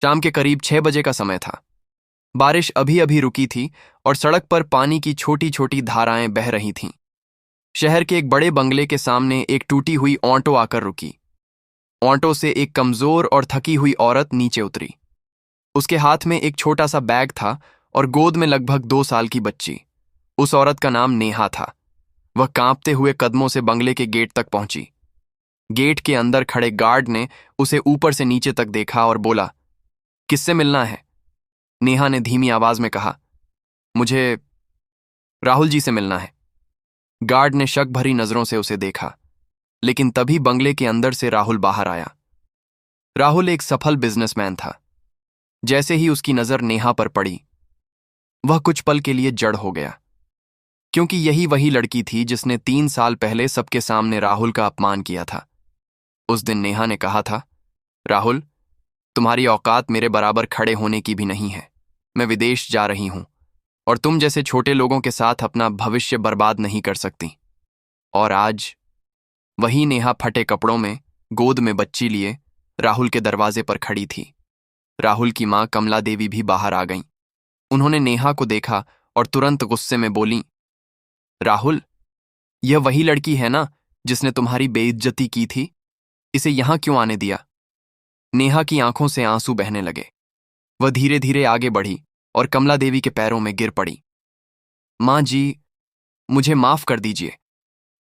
शाम के करीब 6 बजे का समय था। बारिश अभी अभी रुकी थी और सड़क पर पानी की छोटी छोटी धाराएं बह रही थीं। शहर के एक बड़े बंगले के सामने एक टूटी हुई ऑटो आकर रुकी। ऑटो से एक कमजोर और थकी हुई औरत नीचे उतरी। उसके हाथ में एक छोटा सा बैग था और गोद में लगभग 2 साल की बच्ची। उस औरत का नाम नेहा था। वह कांपते हुए कदमों से बंगले के गेट तक पहुंची। गेट के अंदर खड़े गार्ड ने उसे ऊपर से नीचे तक देखा और बोला, किससे मिलना है? नेहा ने धीमी आवाज में कहा, मुझे राहुल जी से मिलना है। गार्ड ने शक भरी नजरों से उसे देखा, लेकिन तभी बंगले के अंदर से राहुल बाहर आया। राहुल एक सफल बिजनेसमैन था। जैसे ही उसकी नजर नेहा पर पड़ी, वह कुछ पल के लिए जड़ हो गया, क्योंकि यही वही लड़की थी जिसने 3 साल पहले सबके सामने राहुल का अपमान किया था। उस दिन नेहा ने कहा था, राहुल, तुम्हारी औकात मेरे बराबर खड़े होने की भी नहीं है। मैं विदेश जा रही हूं और तुम जैसे छोटे लोगों के साथ अपना भविष्य बर्बाद नहीं कर सकती। और आज वही नेहा फटे कपड़ों में, गोद में बच्ची लिए, राहुल के दरवाजे पर खड़ी थी। राहुल की मां कमला देवी भी बाहर आ गईं। उन्होंने नेहा को देखा और तुरंत गुस्से में बोलीं, राहुल, यह वही लड़की है ना जिसने तुम्हारी बेइज्जती की थी? इसे यहां क्यों आने दिया? नेहा की आंखों से आंसू बहने लगे। वह धीरे धीरे आगे बढ़ी और कमला देवी के पैरों में गिर पड़ी। मां जी, मुझे माफ कर दीजिए।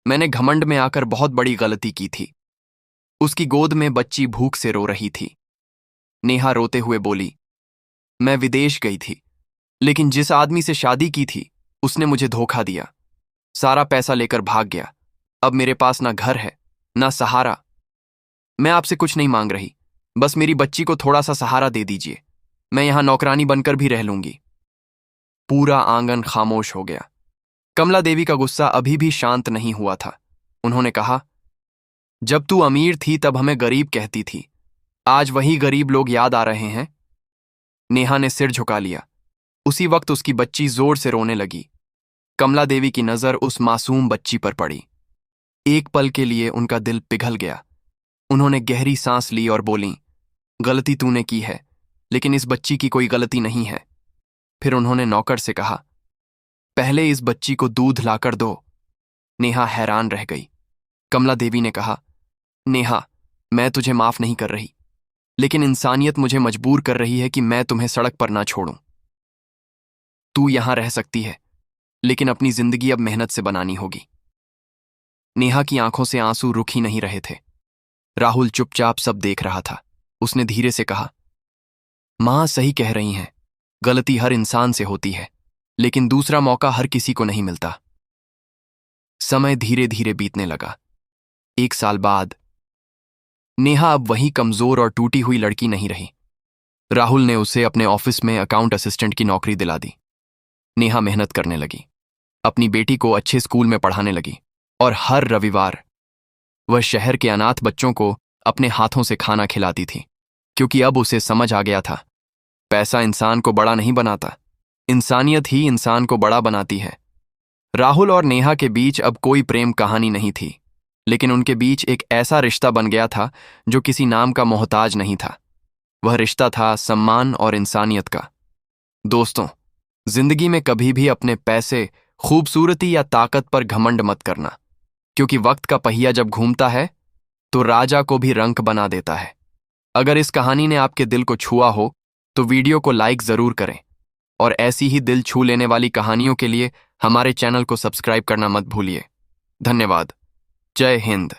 मैंने घमंड में आकर बहुत बड़ी गलती की थी। उसकी गोद में बच्ची भूख से रो रही थी। नेहा रोते हुए बोली, मैं विदेश गई थी, लेकिन जिस आदमी से शादी की थी उसने मुझे धोखा दिया। सारा पैसा लेकर भाग गया। अब मेरे पास ना घर है, ना सहारा। मैं आपसे कुछ नहीं मांग रही, बस मेरी बच्ची को थोड़ा सा सहारा दे दीजिए। मैं यहां नौकरानी बनकर भी रह लूंगी। पूरा आंगन खामोश हो गया। कमला देवी का गुस्सा अभी भी शांत नहीं हुआ था। उन्होंने कहा, जब तू अमीर थी तब हमें गरीब कहती थी। आज वही गरीब लोग याद आ रहे हैं? नेहा ने सिर झुका लिया। उसी वक्त उसकी बच्ची जोर से रोने लगी। कमला देवी की नजर उस मासूम बच्ची पर पड़ी। एक पल के लिए उनका दिल पिघल गया। उन्होंने गहरी सांस ली और बोलीं, गलती तूने की है, लेकिन इस बच्ची की कोई गलती नहीं है। फिर उन्होंने नौकर से कहा, पहले इस बच्ची को दूध लाकर दो। नेहा हैरान रह गई। कमला देवी ने कहा, नेहा, मैं तुझे माफ नहीं कर रही, लेकिन इंसानियत मुझे मजबूर कर रही है कि मैं तुम्हें सड़क पर ना छोड़ूं। तू यहां रह सकती है, लेकिन अपनी जिंदगी अब मेहनत से बनानी होगी। नेहा की आंखों से आंसू रुक ही नहीं रहे थे। राहुल चुपचाप सब देख रहा था। उसने धीरे से कहा, मां सही कह रही हैं, गलती हर इंसान से होती है, लेकिन दूसरा मौका हर किसी को नहीं मिलता। समय धीरे धीरे बीतने लगा। 1 साल बाद नेहा अब वही कमजोर और टूटी हुई लड़की नहीं रही। राहुल ने उसे अपने ऑफिस में अकाउंट असिस्टेंट की नौकरी दिला दी। नेहा मेहनत करने लगी, अपनी बेटी को अच्छे स्कूल में पढ़ाने लगी और हर रविवार वह शहर के अनाथ बच्चों को अपने हाथों से खाना खिलाती थी, क्योंकि अब उसे समझ आ गया था, पैसा इंसान को बड़ा नहीं बनाता, इंसानियत ही इंसान को बड़ा बनाती है। राहुल और नेहा के बीच अब कोई प्रेम कहानी नहीं थी, लेकिन उनके बीच एक ऐसा रिश्ता बन गया था जो किसी नाम का मोहताज नहीं था। वह रिश्ता था सम्मान और इंसानियत का। दोस्तों, जिंदगी में कभी भी अपने पैसे, खूबसूरती या ताकत पर घमंड मत करना, क्योंकि वक्त का पहिया जब घूमता है तो राजा को भी रंक बना देता है। अगर इस कहानी ने आपके दिल को छुआ हो तो वीडियो को लाइक जरूर करें, और ऐसी ही दिल छू लेने वाली कहानियों के लिए हमारे चैनल को सब्सक्राइब करना मत भूलिए। धन्यवाद। जय हिंद।